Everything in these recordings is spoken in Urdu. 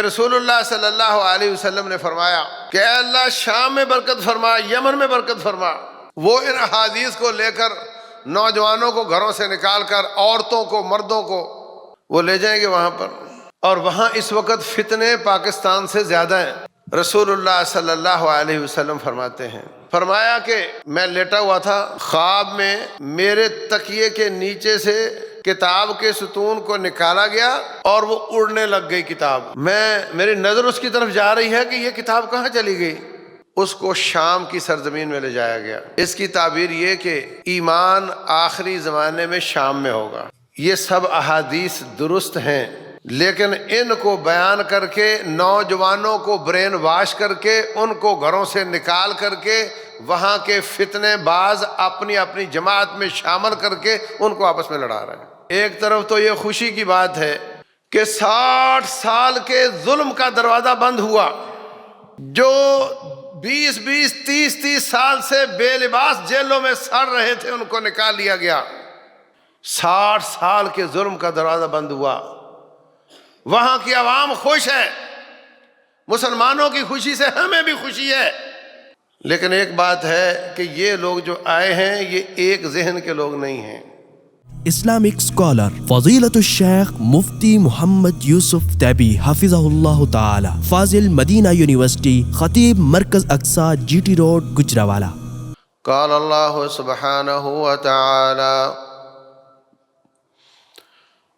کہ رسول اللہ صلی اللہ علیہ وسلم نے فرمایا کہ اے اللہ شام میں برکت فرما، یمن میں برکت فرما۔ وہ ان احادیث کو لے کر نوجوانوں کو گھروں سے نکال کر عورتوں کو، مردوں کو وہ لے جائیں گے وہاں پر، اور وہاں اس وقت فتنے پاکستان سے زیادہ ہیں۔ رسول اللہ صلی اللہ علیہ وسلم فرماتے ہیں، فرمایا کہ میں لیٹا ہوا تھا، خواب میں میرے تکیے کے نیچے سے کتاب کے ستون کو نکالا گیا اور وہ اڑنے لگ گئی کتاب۔ میری نظر اس کی طرف جا رہی ہے کہ یہ کتاب کہاں چلی گئی؟ اس کو شام کی سرزمین میں لے جایا گیا۔ اس کی تعبیر یہ کہ ایمان آخری زمانے میں شام میں ہوگا۔ یہ سب احادیث درست ہیں، لیکن ان کو بیان کر کے نوجوانوں کو برین واش کر کے ان کو گھروں سے نکال کر کے وہاں کے فتنے باز اپنی اپنی جماعت میں شامل کر کے ان کو آپس میں لڑا رہے ہیں۔ ایک طرف تو یہ خوشی کی بات ہے کہ 60 سال کے ظلم کا دروازہ بند ہوا، جو 20 30 سال سے بے لباس جیلوں میں سڑ رہے تھے ان کو نکال لیا گیا۔ 60 سال کے ظلم کا دروازہ بند ہوا، وہاں کی عوام خوش ہے، مسلمانوں کی خوشی سے ہمیں بھی خوشی ہے۔ لیکن ایک بات ہے کہ یہ لوگ جو آئے ہیں یہ ایک ذہن کے لوگ نہیں ہیں۔ اسلامک اسکالر فضیلت الشیخ مفتی محمد یوسف تیبی حفظہ اللہ تعالی، فاضل مدینہ یونیورسٹی، خطیب مرکز اقصی، جی ٹی روڈ، گجرانوالہ۔ قال اللہ سبحانہ وتعالی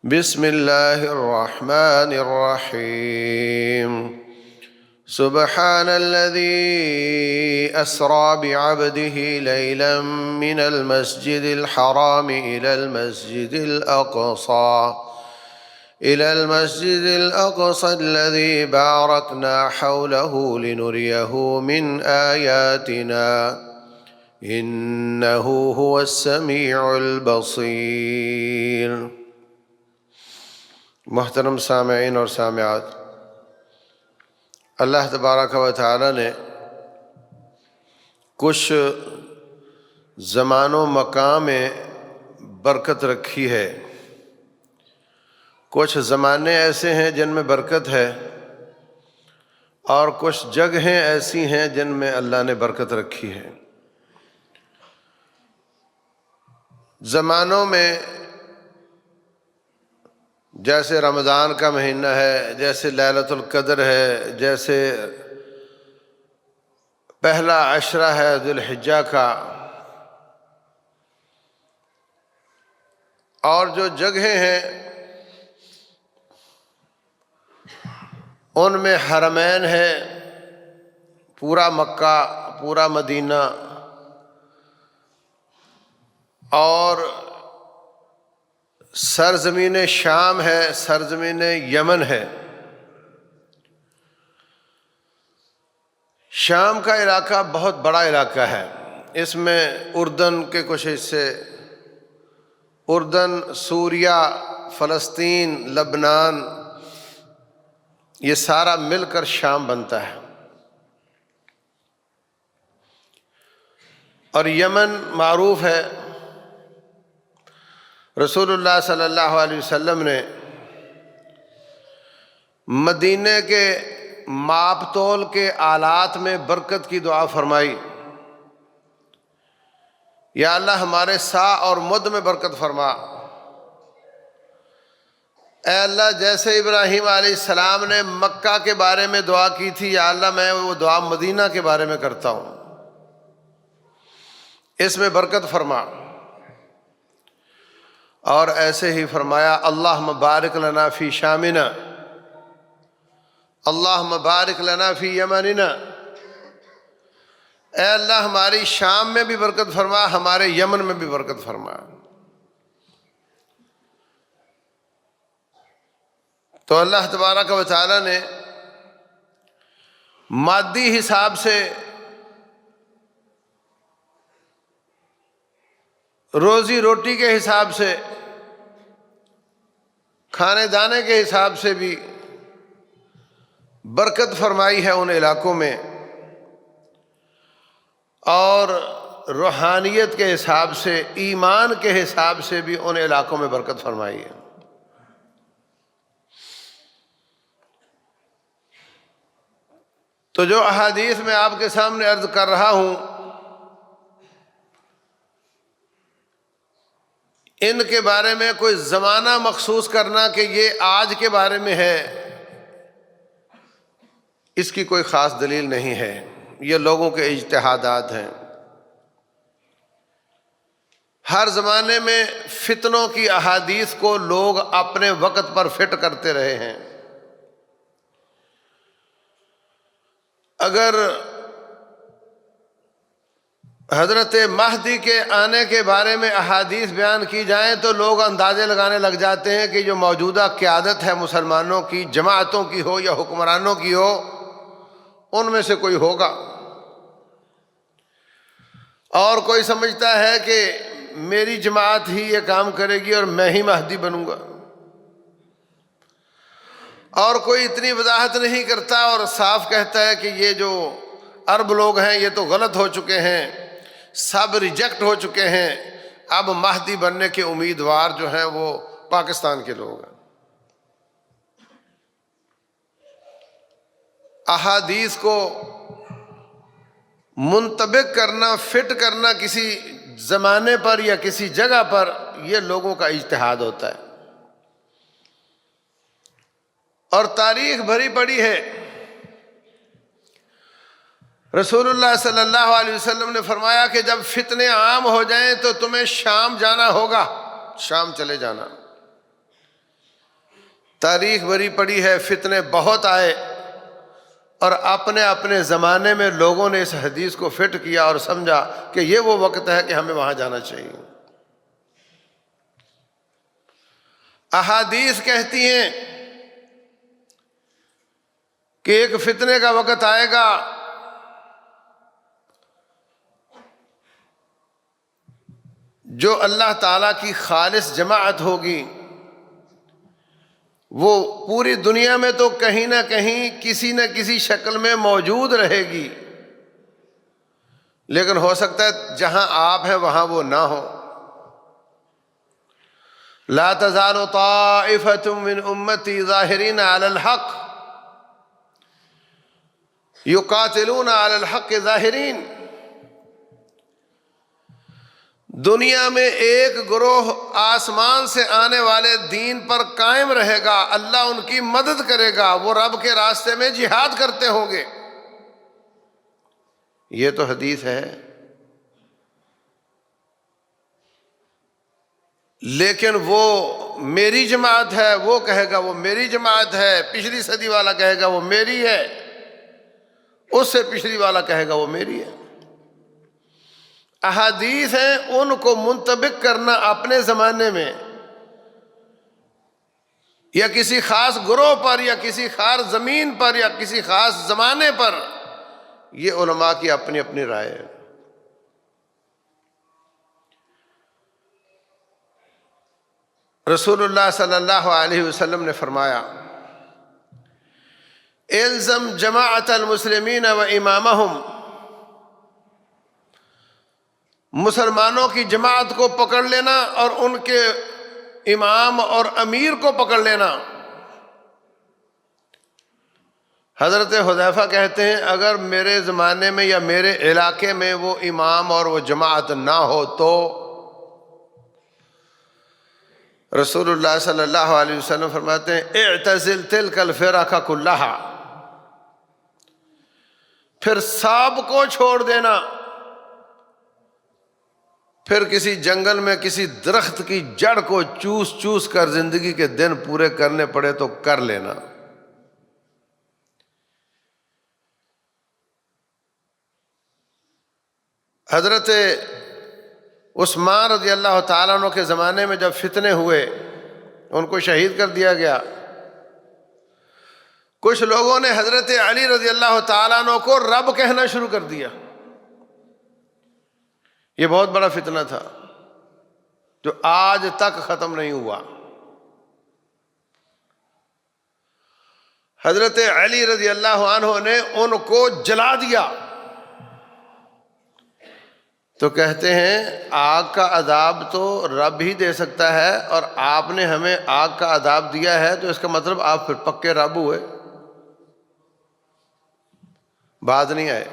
بسم اللہ الرحمن الرحیم سبحان الذي أسرى بعبده ليلا من المسجد الحرام إلى المسجد الأقصى الذي باركنا حوله لنريه من آياتنا إنه هو السميع البصير۔ محترم سامعین اور سامعات، اللہ تبارک و تعالی نے کچھ زمان و مکان میں برکت رکھی ہے، کچھ زمانے ایسے ہیں جن میں برکت ہے اور کچھ جگہیں ایسی ہیں جن میں اللہ نے برکت رکھی ہے۔ زمانوں میں جیسے رمضان کا مہینہ ہے، جیسے لیلۃ القدر ہے، جیسے پہلا عشرہ ہے ذی الحجہ کا، اور جو جگہیں ہیں ان میں حرمین ہے، پورا مکہ، پورا مدینہ، اور سرزمین شام ہے، سرزمین یمن ہے۔ شام کا علاقہ بہت بڑا علاقہ ہے، اس میں اردن کے کچھ حصے، اردن، سوریہ، فلسطین، لبنان، یہ سارا مل کر شام بنتا ہے۔ اور یمن معروف ہے، رسول اللہ صلی اللہ علیہ وسلم نے مدینے کے ماپ تول کے آلات میں برکت کی دعا فرمائی، یا اللہ ہمارے سا اور مد میں برکت فرما۔ اے اللہ جیسے ابراہیم علیہ السلام نے مکہ کے بارے میں دعا کی تھی، یا اللہ میں وہ دعا مدینہ کے بارے میں کرتا ہوں، اس میں برکت فرما۔ اور ایسے ہی فرمایا اللہم بارک لنا فی شامنا، اللہم بارک لنا فی یمننا، اے اللہ ہماری شام میں بھی برکت فرما، ہمارے یمن میں بھی برکت فرما۔ تو اللہ تبارک و تعالی نے مادی حساب سے، روزی روٹی کے حساب سے، کھانے دانے کے حساب سے بھی برکت فرمائی ہے ان علاقوں میں، اور روحانیت کے حساب سے، ایمان کے حساب سے بھی ان علاقوں میں برکت فرمائی ہے۔ تو جو احادیث میں آپ کے سامنے عرض کر رہا ہوں، ان کے بارے میں کوئی زمانہ مخصوص کرنا کہ یہ آج کے بارے میں ہے، اس کی کوئی خاص دلیل نہیں ہے، یہ لوگوں کے اجتہادات ہیں۔ ہر زمانے میں فتنوں کی احادیث کو لوگ اپنے وقت پر فٹ کرتے رہے ہیں۔ اگر حضرت مہدی کے آنے کے بارے میں احادیث بیان کی جائیں تو لوگ اندازے لگانے لگ جاتے ہیں کہ جو موجودہ قیادت ہے مسلمانوں کی، جماعتوں کی ہو یا حکمرانوں کی ہو، ان میں سے کوئی ہوگا، اور کوئی سمجھتا ہے کہ میری جماعت ہی یہ کام کرے گی اور میں ہی مہدی بنوں گا، اور کوئی اتنی وضاحت نہیں کرتا اور صاف کہتا ہے کہ یہ جو عرب لوگ ہیں یہ تو غلط ہو چکے ہیں، سب ریجیکٹ ہو چکے ہیں، اب مہدی بننے کے امیدوار جو ہیں وہ پاکستان کے لوگ ہیں۔ احادیث کو منطبق کرنا، فٹ کرنا کسی زمانے پر یا کسی جگہ پر، یہ لوگوں کا اجتہاد ہوتا ہے، اور تاریخ بھری پڑی ہے۔ رسول اللہ صلی اللہ علیہ وسلم نے فرمایا کہ جب فتنے عام ہو جائیں تو تمہیں شام جانا ہوگا، شام چلے جانا۔ تاریخ بھری پڑی ہے، فتنے بہت آئے، اور اپنے اپنے زمانے میں لوگوں نے اس حدیث کو فٹ کیا اور سمجھا کہ یہ وہ وقت ہے کہ ہمیں وہاں جانا چاہیے۔ احادیث کہتی ہیں کہ ایک فتنے کا وقت آئے گا، جو اللہ تعالیٰ کی خالص جماعت ہوگی وہ پوری دنیا میں تو کہیں نہ کہیں کسی نہ کسی شکل میں موجود رہے گی، لیکن ہو سکتا ہے جہاں آپ ہیں وہاں وہ نہ ہو۔ لا تزال طائفة من امتی ظاہرین علی الحق یقاتلون علی الحق ظاہرین۔ دنیا میں ایک گروہ آسمان سے آنے والے دین پر قائم رہے گا، اللہ ان کی مدد کرے گا، وہ رب کے راستے میں جہاد کرتے ہوں گے۔ یہ تو حدیث ہے، لیکن وہ میری جماعت ہے، وہ کہے گا وہ میری جماعت ہے، پچھلی صدی والا کہے گا وہ میری ہے، اس سے پچھلی والا کہے گا وہ میری ہے۔ احادیث ہیں، ان کو منطبق کرنا اپنے زمانے میں یا کسی خاص گروہ پر یا کسی خاص زمین پر یا کسی خاص زمانے پر، یہ علماء کی اپنی اپنی رائے ہے۔ رسول اللہ صلی اللہ علیہ وسلم نے فرمایا الزم جماعت المسلمین و امامہم، مسلمانوں کی جماعت کو پکڑ لینا اور ان کے امام اور امیر کو پکڑ لینا۔ حضرت حذیفہ کہتے ہیں اگر میرے زمانے میں یا میرے علاقے میں وہ امام اور وہ جماعت نہ ہو تو رسول اللہ صلی اللہ علیہ وسلم فرماتے ہیں اعتزل تلک الفرق کلھا، پھر سب کو چھوڑ دینا، پھر کسی جنگل میں کسی درخت کی جڑ کو چوس چوس کر زندگی کے دن پورے کرنے پڑے تو کر لینا۔ حضرت عثمان رضی اللہ تعالیٰ عنہ کے زمانے میں جب فتنے ہوئے، ان کو شہید کر دیا گیا، کچھ لوگوں نے حضرت علی رضی اللہ تعالیٰ عنہ کو رب کہنا شروع کر دیا۔ یہ بہت بڑا فتنہ تھا جو آج تک ختم نہیں ہوا۔ حضرت علی رضی اللہ عنہ نے ان کو جلا دیا، تو کہتے ہیں آگ کا عذاب تو رب ہی دے سکتا ہے، اور آپ نے ہمیں آگ کا عذاب دیا ہے تو اس کا مطلب آپ پھر پکے رب ہوئے۔ باز نہیں آئے۔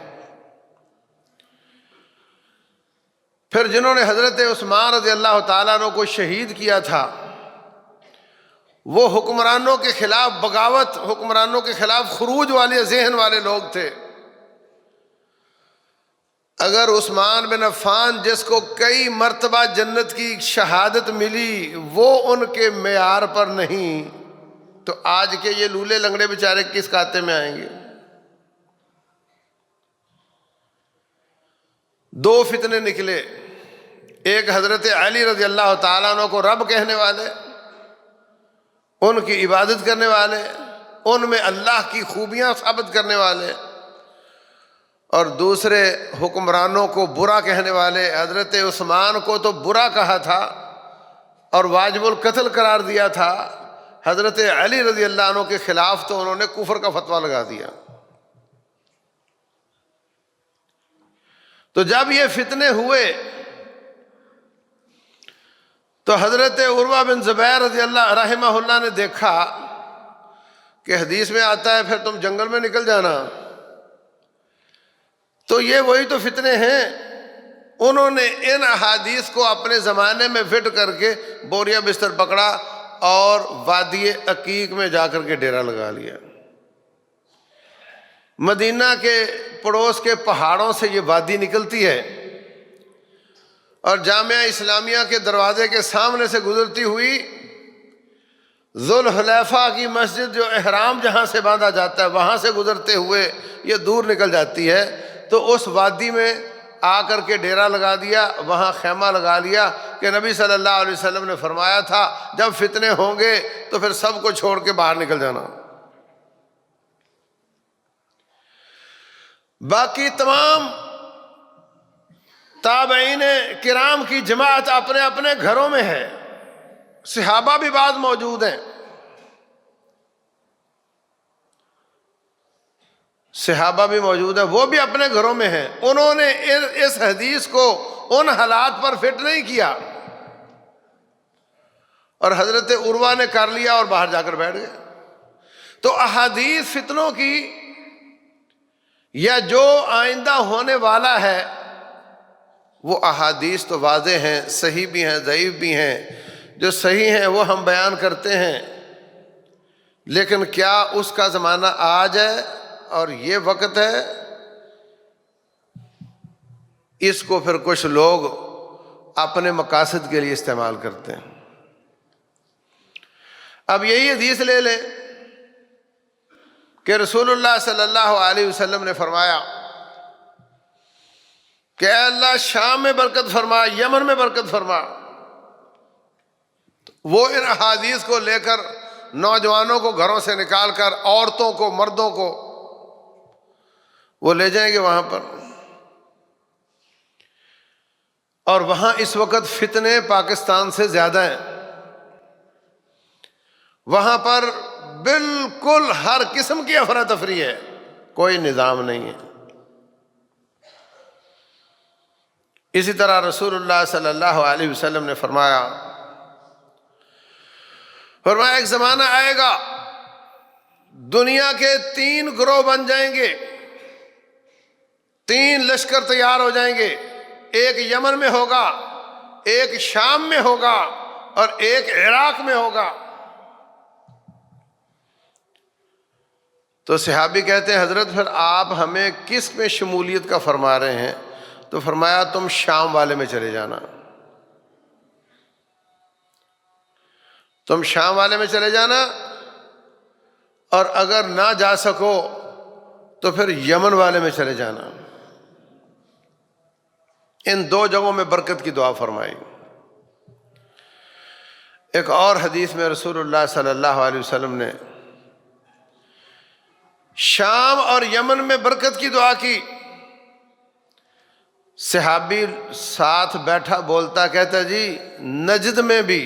پھر جنہوں نے حضرت عثمان رضی اللہ تعالیٰ عنہ کو شہید کیا تھا وہ حکمرانوں کے خلاف بغاوت، حکمرانوں کے خلاف خروج والے ذہن والے لوگ تھے۔ اگر عثمان بن عفان جس کو کئی مرتبہ جنت کی شہادت ملی وہ ان کے معیار پر نہیں تو آج کے یہ لولے لنگڑے بیچارے کس کاتے میں آئیں گے؟ دو فتنے نکلے، ایک حضرت علی رضی اللہ تعالیٰ عنہ کو رب کہنے والے، ان کی عبادت کرنے والے، ان میں اللہ کی خوبیاں ثابت کرنے والے، اور دوسرے حکمرانوں کو برا کہنے والے۔ حضرت عثمان کو تو برا کہا تھا اور واجب القتل قرار دیا تھا، حضرت علی رضی اللہ عنہ کے خلاف تو انہوں نے کفر کا فتویٰ لگا دیا۔ تو جب یہ فتنے ہوئے تو حضرت عروہ بن زبیر رضی اللہ رحمہ اللہ نے دیکھا کہ حدیث میں آتا ہے پھر تم جنگل میں نکل جانا، تو یہ وہی تو فتنے ہیں۔ انہوں نے ان احادیث کو اپنے زمانے میں فٹ کر کے بوریا بستر پکڑا اور وادی عقیق میں جا کر کے ڈیرا لگا لیا۔ مدینہ کے پڑوس کے پہاڑوں سے یہ وادی نکلتی ہے اور جامعہ اسلامیہ کے دروازے کے سامنے سے گزرتی ہوئی ذوالحلیفہ کی مسجد، جو احرام جہاں سے باندھا جاتا ہے، وہاں سے گزرتے ہوئے یہ دور نکل جاتی ہے۔ تو اس وادی میں آ کر کے ڈیرا لگا دیا، وہاں خیمہ لگا لیا کہ نبی صلی اللہ علیہ وسلم نے فرمایا تھا جب فتنے ہوں گے تو پھر سب کو چھوڑ کے باہر نکل جانا۔ باقی تمام تابعین کرام کی جماعت اپنے اپنے گھروں میں ہے، صحابہ بھی بعض موجود ہیں، صحابہ بھی موجود ہیں، وہ بھی اپنے گھروں میں ہیں۔ انہوں نے اس حدیث کو ان حالات پر فٹ نہیں کیا اور حضرت عروہ نے کر لیا اور باہر جا کر بیٹھ گئے۔ تو احادیث فتنوں کی یا جو آئندہ ہونے والا ہے وہ احادیث تو واضح ہیں، صحیح بھی ہیں، ضعیف بھی ہیں۔ جو صحیح ہیں وہ ہم بیان کرتے ہیں، لیکن کیا اس کا زمانہ آج ہے اور یہ وقت ہے؟ اس کو پھر کچھ لوگ اپنے مقاصد کے لیے استعمال کرتے ہیں۔ اب یہی حدیث لے لیں کہ رسول اللہ صلی اللہ علیہ وسلم نے فرمایا کہ اے اللہ شام میں برکت فرما، یمن میں برکت فرما۔ وہ ان احادیث کو لے کر نوجوانوں کو گھروں سے نکال کر عورتوں کو، مردوں کو وہ لے جائیں گے وہاں پر، اور وہاں اس وقت فتنے پاکستان سے زیادہ ہیں۔ وہاں پر بالکل ہر قسم کی افراتفری ہے، کوئی نظام نہیں ہے۔ اسی طرح رسول اللہ صلی اللہ علیہ وسلم نے فرمایا ایک زمانہ آئے گا دنیا کے 3 گروہ بن جائیں گے، 3 لشکر تیار ہو جائیں گے، ایک یمن میں ہوگا، ایک شام میں ہوگا اور ایک عراق میں ہوگا۔ تو صحابی کہتے ہیں حضرت پھر آپ ہمیں کس میں شمولیت کا فرما رہے ہیں؟ تو فرمایا تم شام والے میں چلے جانا، تم شام والے میں چلے جانا، اور اگر نہ جا سکو تو پھر یمن والے میں چلے جانا۔ ان 2 جگہوں میں برکت کی دعا فرمائی۔ ایک اور حدیث میں رسول اللہ صلی اللہ علیہ وسلم نے شام اور یمن میں برکت کی دعا کی۔ صحابی ساتھ بیٹھا بولتا، کہتا جی نجد میں بھی،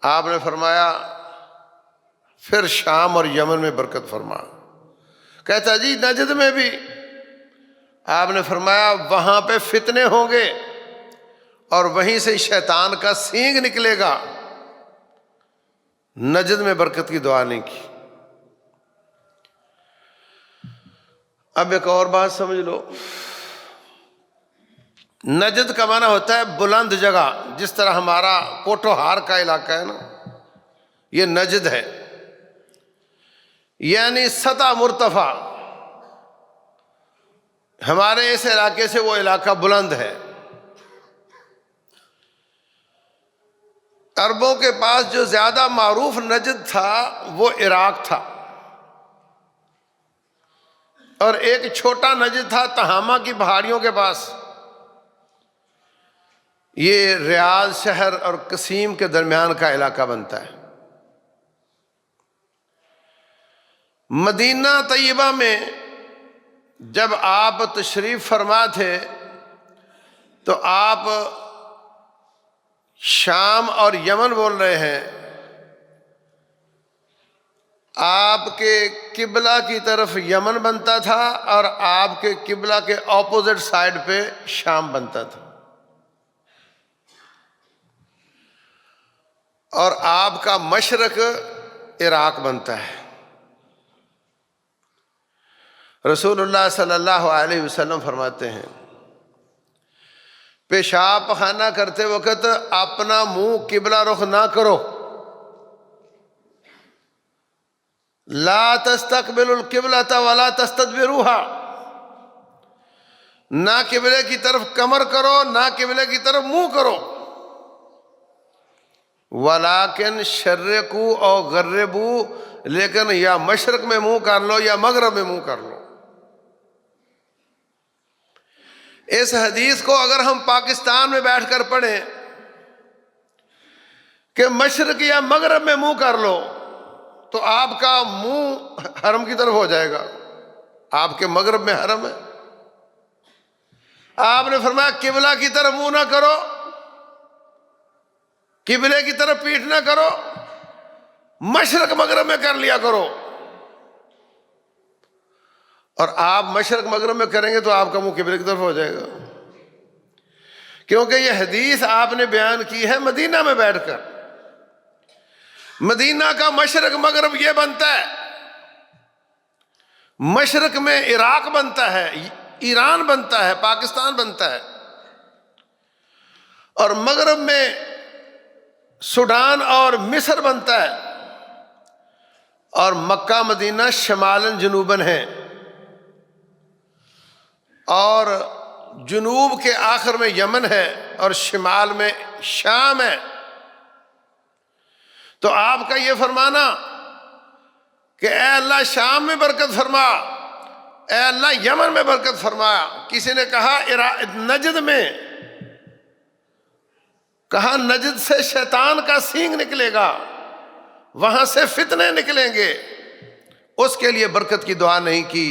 آپ نے فرمایا پھر شام اور یمن میں برکت فرما۔ کہتا جی نجد میں بھی، آپ نے فرمایا وہاں پہ فتنے ہوں گے اور وہیں سے شیطان کا سینگ نکلے گا۔ نجد میں برکت کی دعا نہیں کی۔ اب ایک اور بات سمجھ لو، نجد کا معنی ہوتا ہے بلند جگہ، جس طرح ہمارا کوٹوہار کا علاقہ ہے نا، یہ نجد ہے، یعنی سطح مرتفع، ہمارے اس علاقے سے وہ علاقہ بلند ہے۔ عربوں کے پاس جو زیادہ معروف نجد تھا وہ عراق تھا، اور ایک چھوٹا نجد تھا تہامہ کی پہاڑیوں کے پاس، یہ ریاض شہر اور قصیم کے درمیان کا علاقہ بنتا ہے۔ مدینہ طیبہ میں جب آپ تشریف فرما تھے تو آپ شام اور یمن بول رہے ہیں، آپ کے قبلہ کی طرف یمن بنتا تھا اور آپ کے قبلہ کے اپوزٹ سائڈ پہ شام بنتا تھا، اور آپ کا مشرق عراق بنتا ہے۔ رسول اللہ صلی اللہ علیہ وسلم فرماتے ہیں، پیشاب پخانہ کرتے وقت اپنا منہ قبلہ رخ نہ کرو، لا تستقبل القبلۃ ولا تستدبروها، نہ قبلے کی طرف کمر کرو نہ قبلے کی طرف منہ کرو، ولیکن شرقوا او غربوا، لیکن یا مشرق میں منہ کر لو یا مغرب میں منہ کر لو۔ اس حدیث کو اگر ہم پاکستان میں بیٹھ کر پڑھیں کہ مشرق یا مغرب میں منہ کر لو، تو آپ کا منہ حرم کی طرف ہو جائے گا، آپ کے مغرب میں حرم ہے۔ آپ نے فرمایا قبلہ کی طرف منہ نہ کرو، قبلے کی طرف پیٹھ نہ کرو، مشرق مغرب میں کر لیا کرو، اور آپ مشرق مغرب میں کریں گے تو آپ کا منہ قبلے کی طرف ہو جائے گا، کیونکہ یہ حدیث آپ نے بیان کی ہے مدینہ میں بیٹھ کر۔ مدینہ کا مشرق مغرب یہ بنتا ہے، مشرق میں عراق بنتا ہے، ایران بنتا ہے، پاکستان بنتا ہے، اور مغرب میں سوڈان اور مصر بنتا ہے، اور مکہ مدینہ شمالاً جنوباً ہیں، اور جنوب کے آخر میں یمن ہے اور شمال میں شام ہے۔ تو آپ کا یہ فرمانا کہ اے اللہ شام میں برکت فرما، اے اللہ یمن میں برکت فرما، کسی نے کہا نجد میں، کہا نجد سے شیطان کا سینگ نکلے گا، وہاں سے فتنے نکلیں گے، اس کے لیے برکت کی دعا نہیں کی۔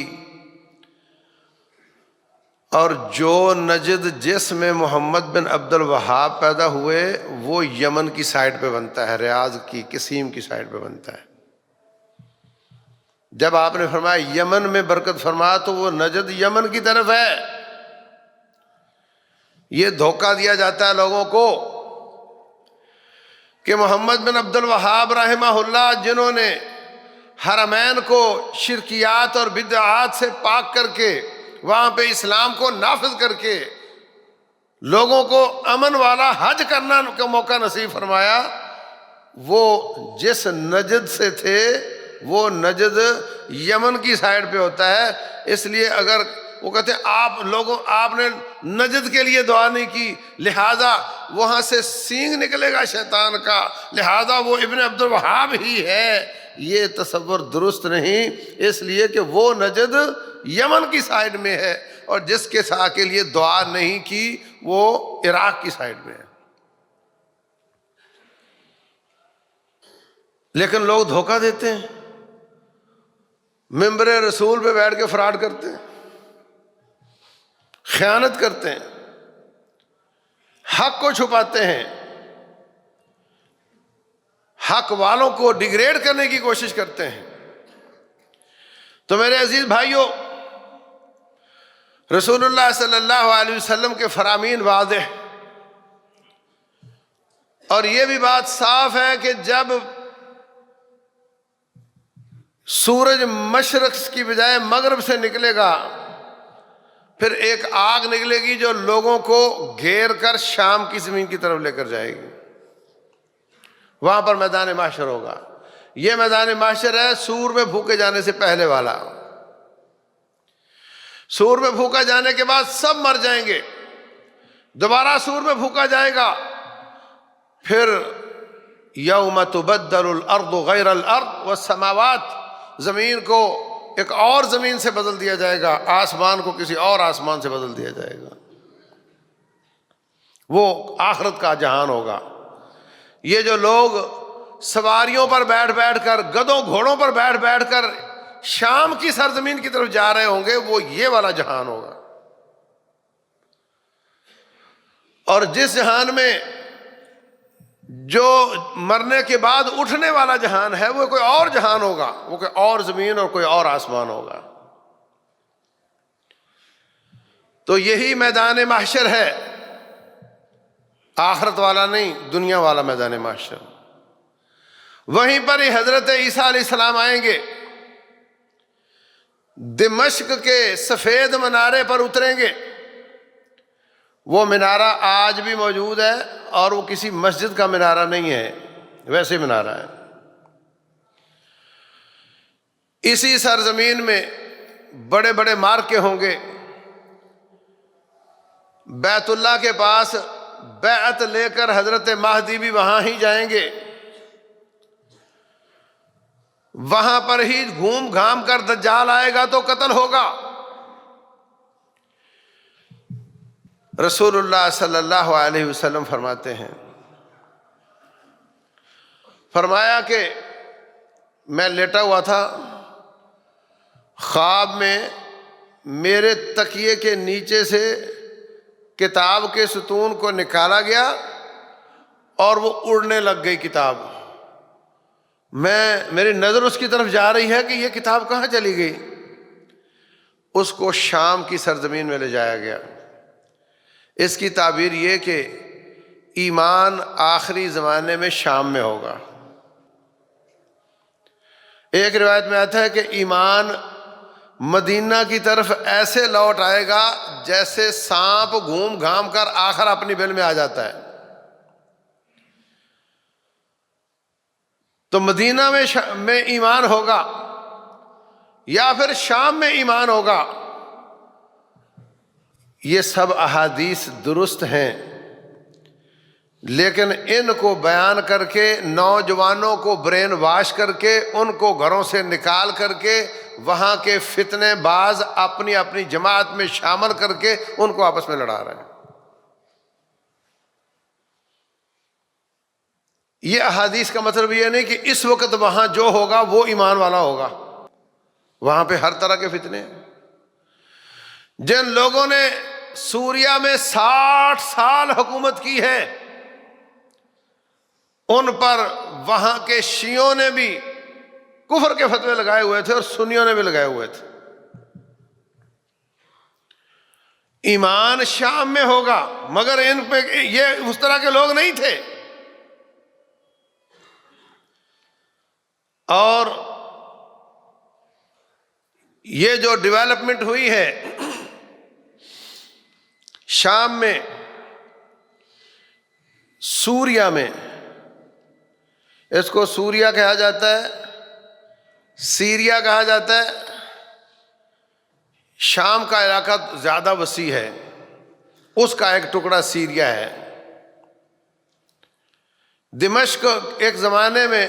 اور جو نجد جس میں محمد بن عبد الوہاب پیدا ہوئے وہ یمن کی سائڈ پہ بنتا ہے، ریاض کی قصیم کی سائڈ پہ بنتا ہے۔ جب آپ نے فرمایا یمن میں برکت فرما تو وہ نجد یمن کی طرف ہے۔ یہ دھوکہ دیا جاتا ہے لوگوں کو کہ محمد بن عبد الوہاب رحمہ اللہ، جنہوں نے حرمین کو شرکیات اور بدعات سے پاک کر کے وہاں پہ اسلام کو نافذ کر کے لوگوں کو امن والا حج کرنا کا موقع نصیب فرمایا، وہ جس نجد سے تھے وہ نجد یمن کی سائڈ پہ ہوتا ہے۔ اس لیے اگر وہ کہتے ہیں آپ نے نجد کے لیے دعا نہیں کی، لہذا وہاں سے سینگ نکلے گا شیطان کا، لہذا وہ ابن عبد الوہاب ہی ہے، یہ تصور درست نہیں، اس لیے کہ وہ نجد یمن کی سائڈ میں ہے، اور جس کے ساتھ کے لیے دعا نہیں کی وہ عراق کی سائڈ میں ہے۔ لیکن لوگ دھوکہ دیتے ہیں، ممبر رسول پہ بیٹھ کے فراڈ کرتے ہیں، خیانت کرتے ہیں، حق کو چھپاتے ہیں، حق والوں کو ڈیگریڈ کرنے کی کوشش کرتے ہیں۔ تو میرے عزیز بھائیوں، رسول اللہ صلی اللہ علیہ وسلم کے فرامین واضح، اور یہ بھی بات صاف ہے کہ جب سورج مشرق کی بجائے مغرب سے نکلے گا، پھر ایک آگ نکلے گی جو لوگوں کو گھیر کر شام کی زمین کی طرف لے کر جائے گی، وہاں پر میدان محشر ہوگا۔ یہ میدان محشر ہے سور میں پھونکے جانے سے پہلے والا۔ سور میں پھونکا جانے کے بعد سب مر جائیں گے، دوبارہ سور میں پھونکا جائے گا، پھر یوم تبدل الارض غیر الارض والسماوات، زمین کو ایک اور زمین سے بدل دیا جائے گا، آسمان کو کسی اور آسمان سے بدل دیا جائے گا۔ وہ آخرت کا جہان ہوگا۔ یہ جو لوگ سواریوں پر بیٹھ بیٹھ کر، گدھوں گھوڑوں پر بیٹھ بیٹھ کر شام کی سرزمین کی طرف جا رہے ہوں گے، وہ یہ والا جہان ہوگا۔ اور جس جہان میں جو مرنے کے بعد اٹھنے والا جہان ہے، وہ کوئی اور جہان ہوگا، وہ کوئی اور زمین اور کوئی اور آسمان ہوگا۔ تو یہی میدان محشر ہے، آخرت والا نہیں، دنیا والا میدان محشر۔ وہیں پر ہی حضرت عیسیٰ علیہ السلام آئیں گے، دمشق کے سفید منارے پر اتریں گے۔ وہ منارہ آج بھی موجود ہے، اور وہ کسی مسجد کا منارہ نہیں ہے، ویسے منارہ ہے۔ اسی سرزمین میں بڑے بڑے مارکے ہوں گے۔ بیت اللہ کے پاس بیعت لے کر حضرت مہدی بھی وہاں ہی جائیں گے، وہاں پر ہی گھوم گھام کر دجال آئے گا تو قتل ہوگا۔ رسول اللہ صلی اللہ علیہ وسلم فرماتے ہیں، فرمایا کہ میں لیٹا ہوا تھا، خواب میں میرے تکیے کے نیچے سے کتاب کے ستون کو نکالا گیا اور وہ اڑنے لگ گئی کتاب۔ میری نظر اس کی طرف جا رہی ہے کہ یہ کتاب کہاں چلی گئی۔ اس کو شام کی سرزمین میں لے جایا گیا۔ اس کی تعبیر یہ کہ ایمان آخری زمانے میں شام میں ہوگا۔ ایک روایت میں آتا ہے کہ ایمان مدینہ کی طرف ایسے لوٹ آئے گا جیسے سانپ گھوم گھام کر آخر اپنی بل میں آ جاتا ہے۔ تو مدینہ میں ایمان ہوگا یا پھر شام میں ایمان ہوگا، یہ سب احادیث درست ہیں، لیکن ان کو بیان کر کے نوجوانوں کو برین واش کر کے ان کو گھروں سے نکال کر کے وہاں کے فتنے باز اپنی اپنی جماعت میں شامل کر کے ان کو آپس میں لڑا رہے ہیں۔ یہ احادیث کا مطلب یہ نہیں کہ اس وقت وہاں جو ہوگا وہ ایمان والا ہوگا، وہاں پہ ہر طرح کے فتنے ہیں۔ جن لوگوں نے سوریا میں 60 سال حکومت کی ہے، ان پر وہاں کے شیعوں نے بھی کفر کے فتوے لگائے ہوئے تھے اور سنیوں نے بھی لگائے ہوئے تھے۔ ایمان شام میں ہوگا، مگر ان پہ یہ اس طرح کے لوگ نہیں تھے۔ اور یہ جو ڈیولپمنٹ ہوئی ہے شام میں، سوریا میں، اس کو سوریا کہا جاتا ہے، سیریا کہا جاتا ہے۔ شام کا علاقہ زیادہ وسیع ہے، اس کا ایک ٹکڑا سیریا ہے۔ دمشق ایک زمانے میں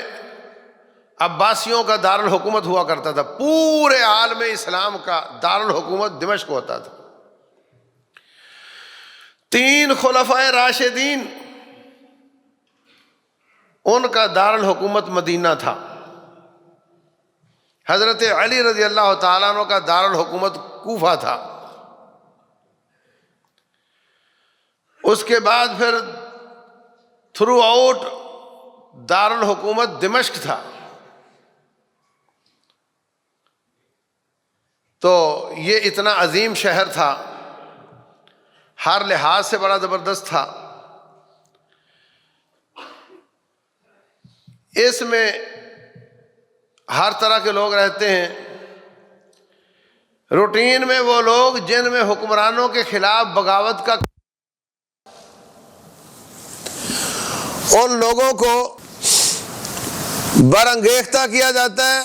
عباسیوں کا دارالحکومت ہوا کرتا تھا، پورے عالم اسلام کا دارالحکومت دمشق ہوتا تھا۔ 3 خلفائے راشدین، ان کا دارالحکومت مدینہ تھا۔ حضرت علی رضی اللہ تعالیٰ عنہ کا دارالحکومت کوفہ تھا۔ اس کے بعد پھر تھرو آؤٹ دارالحکومت دمشق تھا۔ تو یہ اتنا عظیم شہر تھا، ہر لحاظ سے بڑا زبردست تھا۔ اس میں ہر طرح کے لوگ رہتے ہیں۔ روٹین میں وہ لوگ جن میں حکمرانوں کے خلاف بغاوت کا، ان لوگوں کو برانگیختہ کیا جاتا ہے،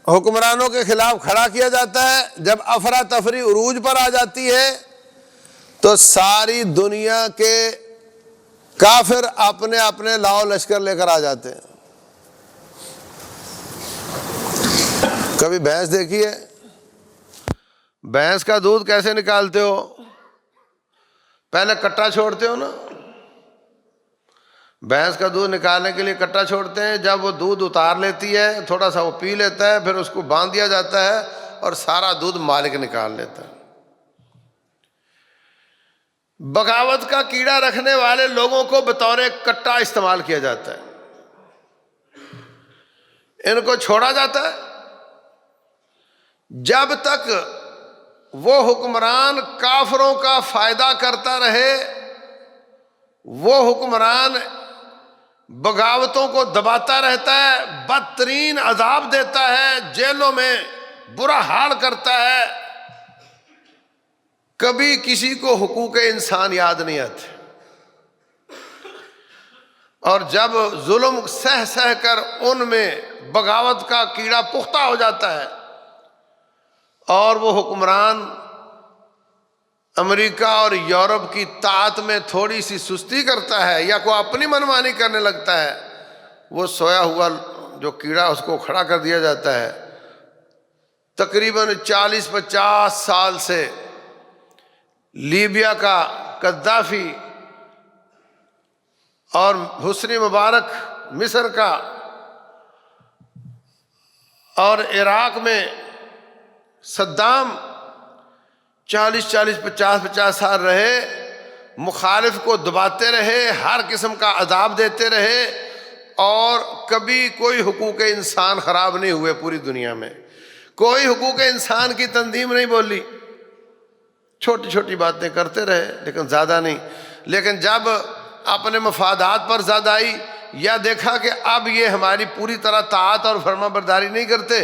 حکمرانوں کے خلاف کھڑا کیا جاتا ہے۔ جب افراتفری عروج پر آ جاتی ہے تو ساری دنیا کے کافر اپنے اپنے لاؤ لشکر لے کر آ جاتے ہیں۔ کبھی بھینس دیکھی ہے؟ بھینس کا دودھ کیسے نکالتے ہو؟ پہلے کٹا چھوڑتے ہو نا، بھینس کا دودھ نکالنے کے لیے کٹا چھوڑتے ہیں۔ جب وہ دودھ اتار لیتی ہے، تھوڑا سا وہ پی لیتا ہے، پھر اس کو باندھ دیا جاتا ہے اور سارا دودھ مالک نکال لیتا ہے۔ بغاوت کا کیڑا رکھنے والے لوگوں کو بطور کٹا استعمال کیا جاتا ہے، ان کو چھوڑا جاتا ہے جب تک وہ حکمران کافروں کا فائدہ کرتا رہے، وہ حکمران بغاوتوں کو دباتا رہتا ہے، بدترین عذاب دیتا ہے، جیلوں میں برا حال کرتا ہے، کبھی کسی کو حقوق انسان یاد نہیں آتے۔ اور جب ظلم سہ سہ کر ان میں بغاوت کا کیڑا پختہ ہو جاتا ہے اور وہ حکمران امریکہ اور یورپ کی طاعت میں تھوڑی سی سستی کرتا ہے یا کوئی اپنی منمانی کرنے لگتا ہے، وہ سویا ہوا جو کیڑا اس کو کھڑا کر دیا جاتا ہے۔ تقریباً 40-50 سال سے لیبیا کا قذافی اور حسنی مبارک مصر کا، اور عراق میں صدام 40-50 سال رہے، مخالف کو دباتے رہے، ہر قسم کا عذاب دیتے رہے، اور کبھی کوئی حقوق انسان خراب نہیں ہوئے۔ پوری دنیا میں کوئی حقوق انسان کی تنظیم نہیں بولی، چھوٹی چھوٹی باتیں کرتے رہے لیکن زیادہ نہیں۔ لیکن جب اپنے مفادات پر زد آئی یا دیکھا کہ اب یہ ہماری پوری طرح طاعت اور فرما برداری نہیں کرتے،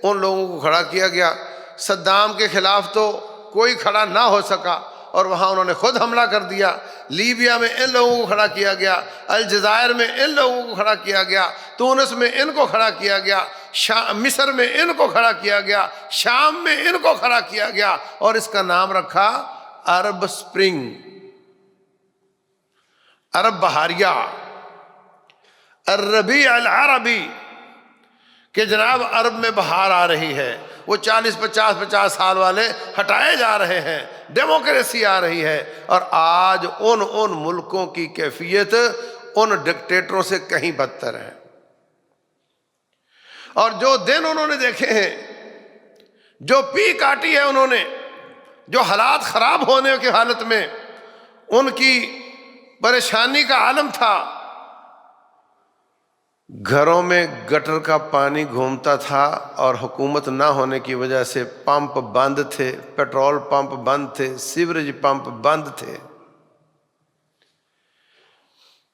ان لوگوں کو کھڑا کیا گیا۔ صدام کے خلاف تو کوئی کھڑا نہ ہو سکا اور وہاں انہوں نے خود حملہ کر دیا۔ لیبیا میں ان لوگوں کو کھڑا کیا گیا، الجزائر میں ان لوگوں کو کھڑا کیا گیا، تونس میں ان کو کھڑا کیا گیا، مصر میں ان کو کھڑا کیا گیا، شام میں ان کو کھڑا کیا گیا، اور اس کا نام رکھا عرب سپرنگ، عرب بہاریہ، الربیع العربی، کہ جناب عرب میں بہار آ رہی ہے۔ وہ 40-50 سال والے ہٹائے جا رہے ہیں، ڈیموکریسی آ رہی ہے، اور آج ان ملکوں کی کیفیت ان ڈکٹیٹروں سے کہیں بدتر ہے۔ اور جو دن انہوں نے دیکھے ہیں، جو پی کاٹی ہے انہوں نے، جو حالات خراب ہونے کی حالت میں ان کی پریشانی کا عالم تھا، گھروں میں گٹر کا پانی گھومتا تھا اور حکومت نہ ہونے کی وجہ سے پمپ بند تھے، پیٹرول پمپ بند تھے، سیوریج پمپ بند تھے،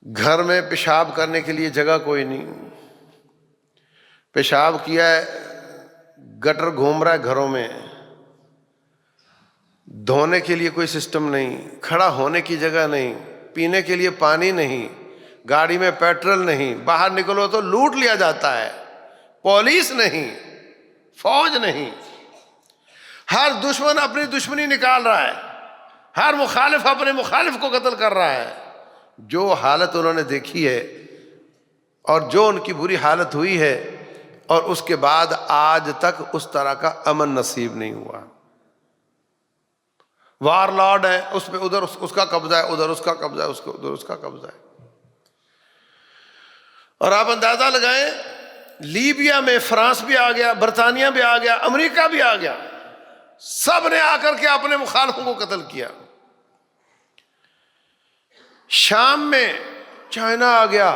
گھر میں پیشاب کرنے کے لیے جگہ کوئی نہیں، پیشاب کیا ہے، گٹر گھوم رہا ہے گھروں میں، دھونے کے لیے کوئی سسٹم نہیں، کھڑا ہونے کی جگہ نہیں، پینے کے لیے پانی نہیں، گاڑی میں پیٹرول نہیں، باہر نکلو تو لوٹ لیا جاتا ہے، پولیس نہیں، فوج نہیں، ہر دشمن اپنی دشمنی نکال رہا ہے، ہر مخالف اپنے مخالف کو قتل کر رہا ہے۔ جو حالت انہوں نے دیکھی ہے اور جو ان کی بری حالت ہوئی ہے، اور اس کے بعد آج تک اس طرح کا امن نصیب نہیں ہوا۔ وار لارڈ ہے، اس پہ ادھر اس کا قبضہ ہے، ادھر اس کا قبضہ ہے، اس کو ادھر اس کا قبضہ ہے۔ اور آپ اندازہ لگائیں، لیبیا میں فرانس بھی آ گیا، برطانیہ بھی آ گیا، امریکہ بھی آ گیا، سب نے آ کر کے اپنے مخالفوں کو قتل کیا۔ شام میں چائنا آ گیا،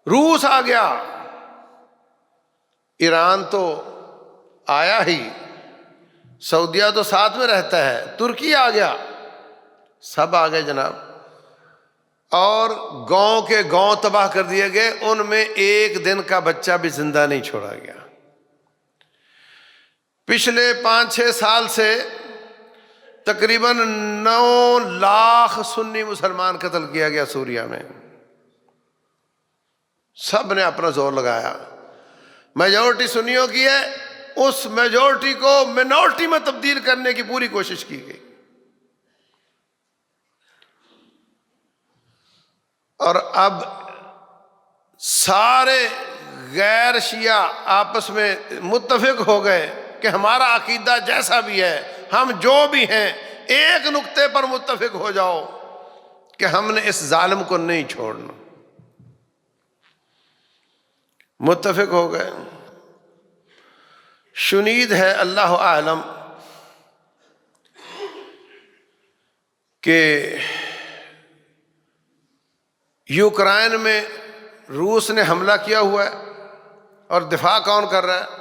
روس آ گیا، ایران تو آیا ہی، سعودیہ تو ساتھ میں رہتا ہے، ترکی آ گیا، سب آ گئے جناب۔ اور گاؤں کے گاؤں تباہ کر دیے گئے، ان میں ایک دن کا بچہ بھی زندہ نہیں چھوڑا گیا۔ پچھلے 5-6 سال سے تقریباً 9 لاکھ سنی مسلمان قتل کیا گیا سوریا میں۔ سب نے اپنا زور لگایا، میجورٹی سنیوں کی ہے، اس میجورٹی کو مینورٹی میں تبدیل کرنے کی پوری کوشش کی گئی، اور اب سارے غیر شیعہ آپس میں متفق ہو گئے کہ ہمارا عقیدہ جیسا بھی ہے، ہم جو بھی ہیں، ایک نقطے پر متفق ہو جاؤ کہ ہم نے اس ظالم کو نہیں چھوڑنا۔ متفق ہو گئے۔ شنید ہے، اللہ اعلم، کہ یوکرائن میں روس نے حملہ کیا ہوا ہے، اور دفاع کون کر رہا ہے؟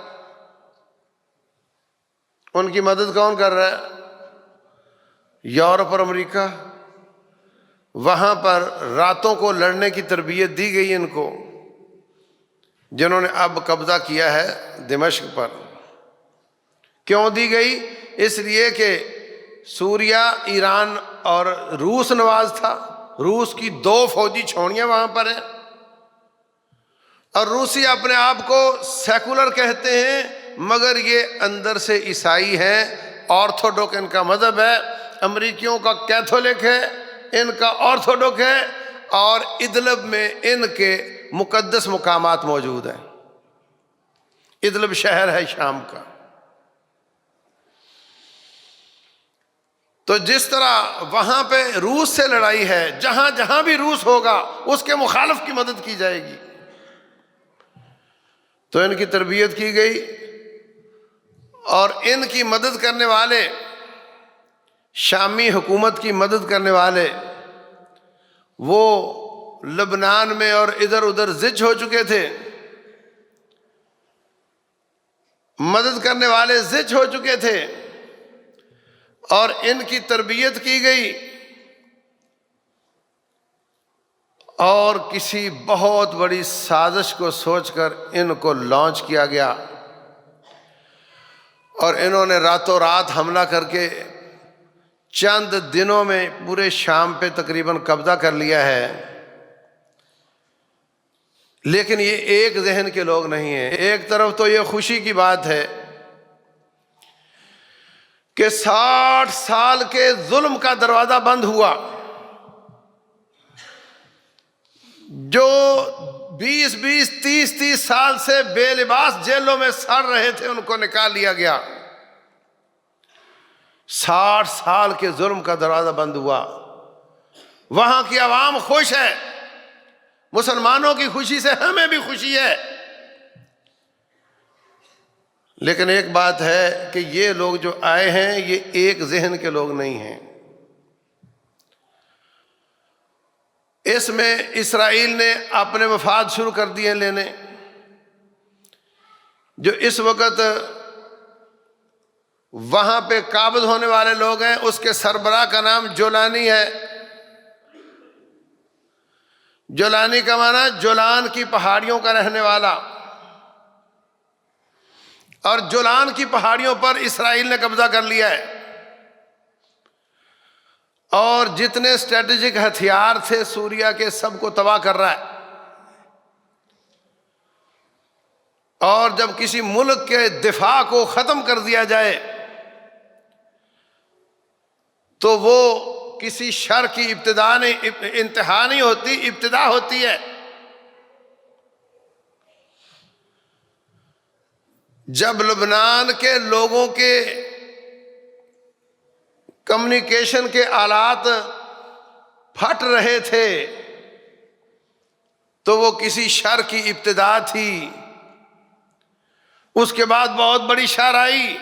ان کی مدد کون کر رہا ہے؟ یورپ اور امریکہ۔ وہاں پر راتوں کو لڑنے کی تربیت دی گئی ان کو، جنہوں نے اب قبضہ کیا ہے دمشق پر۔ کیوں دی گئی؟ اس لیے کہ سوریا ایران اور روس نواز تھا، روس کی 2 فوجی چھاؤنیاں وہاں پر ہیں، اور روسی اپنے آپ کو سیکولر کہتے ہیں، مگر یہ اندر سے عیسائی ہیں، آرتھوڈوک ان کا مذہب ہے، امریکیوں کا کیتھولک ہے، ان کا آرتھوڈوک ہے، اور ادلب میں ان کے مقدس مقامات موجود ہیں۔ ادلب شہر ہے شام کا۔ تو جس طرح وہاں پہ روس سے لڑائی ہے، جہاں جہاں بھی روس ہوگا اس کے مخالف کی مدد کی جائے گی۔ تو ان کی تربیت کی گئی، اور ان کی مدد کرنے والے، شامی حکومت کی مدد کرنے والے، وہ لبنان میں اور ادھر ادھر زچ ہو چکے تھے، مدد کرنے والے زچ ہو چکے تھے، اور ان کی تربیت کی گئی، اور کسی بہت بڑی سازش کو سوچ کر ان کو لانچ کیا گیا، اور انہوں نے راتوں رات حملہ کر کے چند دنوں میں پورے شام پہ تقریباً قبضہ کر لیا ہے۔ لیکن یہ ایک ذہن کے لوگ نہیں ہیں۔ ایک طرف تو یہ خوشی کی بات ہے کہ 60 سال کے ظلم کا دروازہ بند ہوا، جو 20-20 30-30 سال سے بے لباس جیلوں میں سڑ رہے تھے، ان کو نکال لیا گیا۔ 60 سال کے ظلم کا دروازہ بند ہوا۔ وہاں کی عوام خوش ہے، مسلمانوں کی خوشی سے ہمیں بھی خوشی ہے، لیکن ایک بات ہے کہ یہ لوگ جو آئے ہیں یہ ایک ذہن کے لوگ نہیں ہیں۔ اس میں اسرائیل نے اپنے مفاد شروع کر دیے لینے۔ جو اس وقت وہاں پہ قابض ہونے والے لوگ ہیں، اس کے سربراہ کا نام جولانی ہے۔ جولانی کا معنی جولان کی پہاڑیوں کا رہنے والا، اور جولان کی پہاڑیوں پر اسرائیل نے قبضہ کر لیا ہے، اور جتنے اسٹریٹجک ہتھیار تھے سوریا کے سب کو تباہ کر رہا ہے۔ اور جب کسی ملک کے دفاع کو ختم کر دیا جائے تو وہ کسی شر کی انتہا نہیں ہوتی، ابتدا ہوتی ہے۔ جب لبنان کے لوگوں کے کمیونیکیشن کے آلات پھٹ رہے تھے تو وہ کسی شر کی ابتدا تھی۔ اس کے بعد بہت بڑی شر آئی،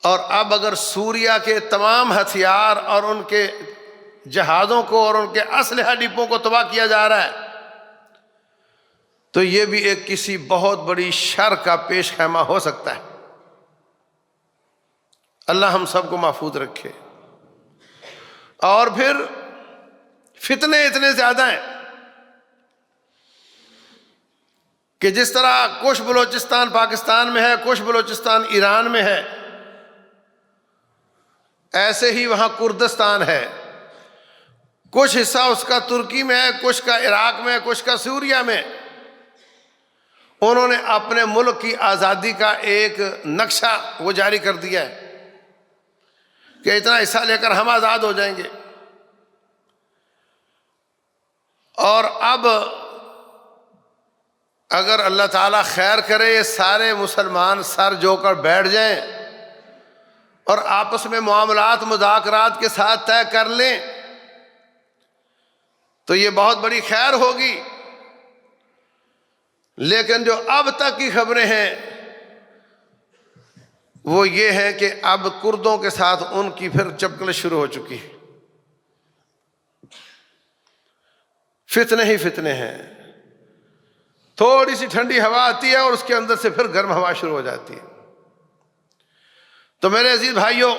اور اب اگر سوریا کے تمام ہتھیار اور ان کے جہازوں کو اور ان کے اسلحہ ڈپوں کو تباہ کیا جا رہا ہے تو یہ بھی ایک کسی بہت بڑی شر کا پیش خیمہ ہو سکتا ہے۔ اللہ ہم سب کو محفوظ رکھے۔ اور پھر فتنے اتنے زیادہ ہیں کہ جس طرح کچھ بلوچستان پاکستان میں ہے، کچھ بلوچستان ایران میں ہے، ایسے ہی وہاں کردستان ہے، کچھ حصہ اس کا ترکی میں ہے، کچھ کا عراق میں، کچھ کا سوریا میں۔ انہوں نے اپنے ملک کی آزادی کا ایک نقشہ وہ جاری کر دیا ہے کہ اتنا حصہ لے کر ہم آزاد ہو جائیں گے۔ اور اب اگر اللہ تعالیٰ خیر کرے یہ سارے مسلمان سر جو کر بیٹھ جائیں اور آپس میں معاملات مذاکرات کے ساتھ طے کر لیں تو یہ بہت بڑی خیر ہوگی۔ لیکن جو اب تک کی خبریں ہیں وہ یہ ہے کہ اب کردوں کے ساتھ ان کی پھر چپکل شروع ہو چکی ہے، فتنے ہی فتنے ہیں۔ تھوڑی سی ٹھنڈی ہوا آتی ہے اور اس کے اندر سے پھر گرم ہوا شروع ہو جاتی ہے۔ تو میرے عزیز بھائیوں،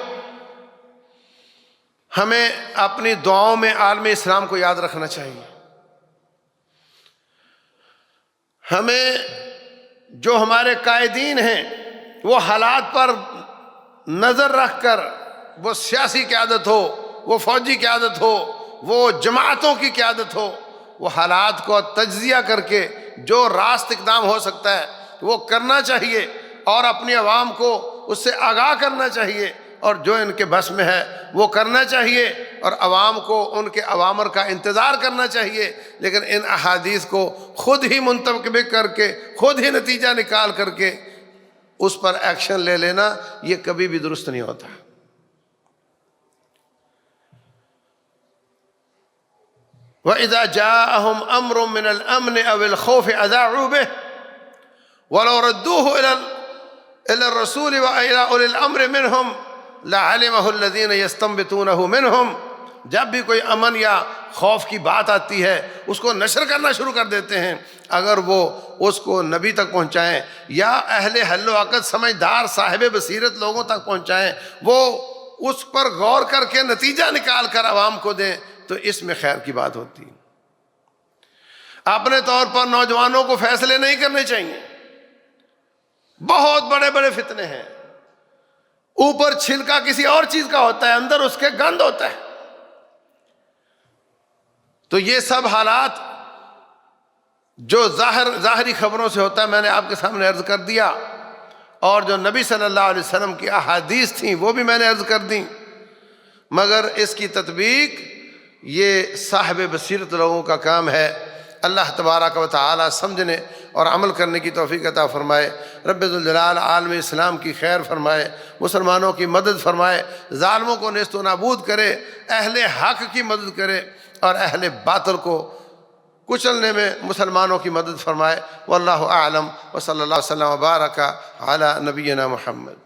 ہمیں اپنی دعاؤں میں عالم اسلام کو یاد رکھنا چاہیے۔ ہمیں جو ہمارے قائدین ہیں وہ حالات پر نظر رکھ کر، وہ سیاسی قیادت ہو، وہ فوجی قیادت ہو، وہ جماعتوں کی قیادت ہو، وہ حالات کو تجزیہ کر کے جو راست اقدام ہو سکتا ہے وہ کرنا چاہیے اور اپنی عوام کو اس سے آگاہ کرنا چاہیے، اور جو ان کے بس میں ہے وہ کرنا چاہیے، اور عوام کو ان کے اوامر کا انتظار کرنا چاہیے۔ لیکن ان احادیث کو خود ہی منطبق کر کے، خود ہی نتیجہ نکال کر کے اس پر ایکشن لے لینا، یہ کبھی بھی درست نہیں ہوتا۔ وَإِذَا جَاءَهُمْ أَمْرٌ مِّنَ الْأَمْنِ أَوِ الْخَوْفِ أَذَاعُوا بِهِ وَلَوْ رَدُّوهُ إِلَى الرَّسُولِ وَإِلَى أُولِي الْأَمْرِ مِنْهُمْ لَعَلِمَهُ الَّذِينَ يَسْتَنبِطُونَهُ مِنْهُمْ۔ جب بھی کوئی امن یا خوف کی بات آتی ہے اس کو نشر کرنا شروع کر دیتے ہیں، اگر وہ اس کو نبی تک پہنچائیں یا اہل حل و عقد سمجھدار صاحب بصیرت لوگوں تک پہنچائیں، وہ اس پر غور کر کے نتیجہ نکال کر عوام کو دیں، تو اس میں خیر کی بات ہوتی ہے۔ اپنے طور پر نوجوانوں کو فیصلے نہیں کرنے چاہیے، بہت بڑے بڑے فتنے ہیں، اوپر چھلکا کسی اور چیز کا ہوتا ہے، اندر اس کے گند ہوتا ہے۔ تو یہ سب حالات جو ظاہری خبروں سے ہوتا ہے میں نے آپ کے سامنے عرض کر دیا، اور جو نبی صلی اللہ علیہ وسلم کی احادیث تھیں وہ بھی میں نے عرض کر دیں، مگر اس کی تطبیق یہ صاحب بصیرت لوگوں کا کام ہے۔ اللہ تبارک و تعالی سمجھنے اور عمل کرنے کی توفیق عطا فرمائے۔ رب ذوالجلال عالم اسلام کی خیر فرمائے، مسلمانوں کی مدد فرمائے، ظالموں کو نیست و نابود کرے، اہل حق کی مدد کرے، اور اہل باطل کو کچلنے میں مسلمانوں کی مدد فرمائے۔ واللہ اعلم، وصلی اللہ وسلم وبارک علی نبینا محمد۔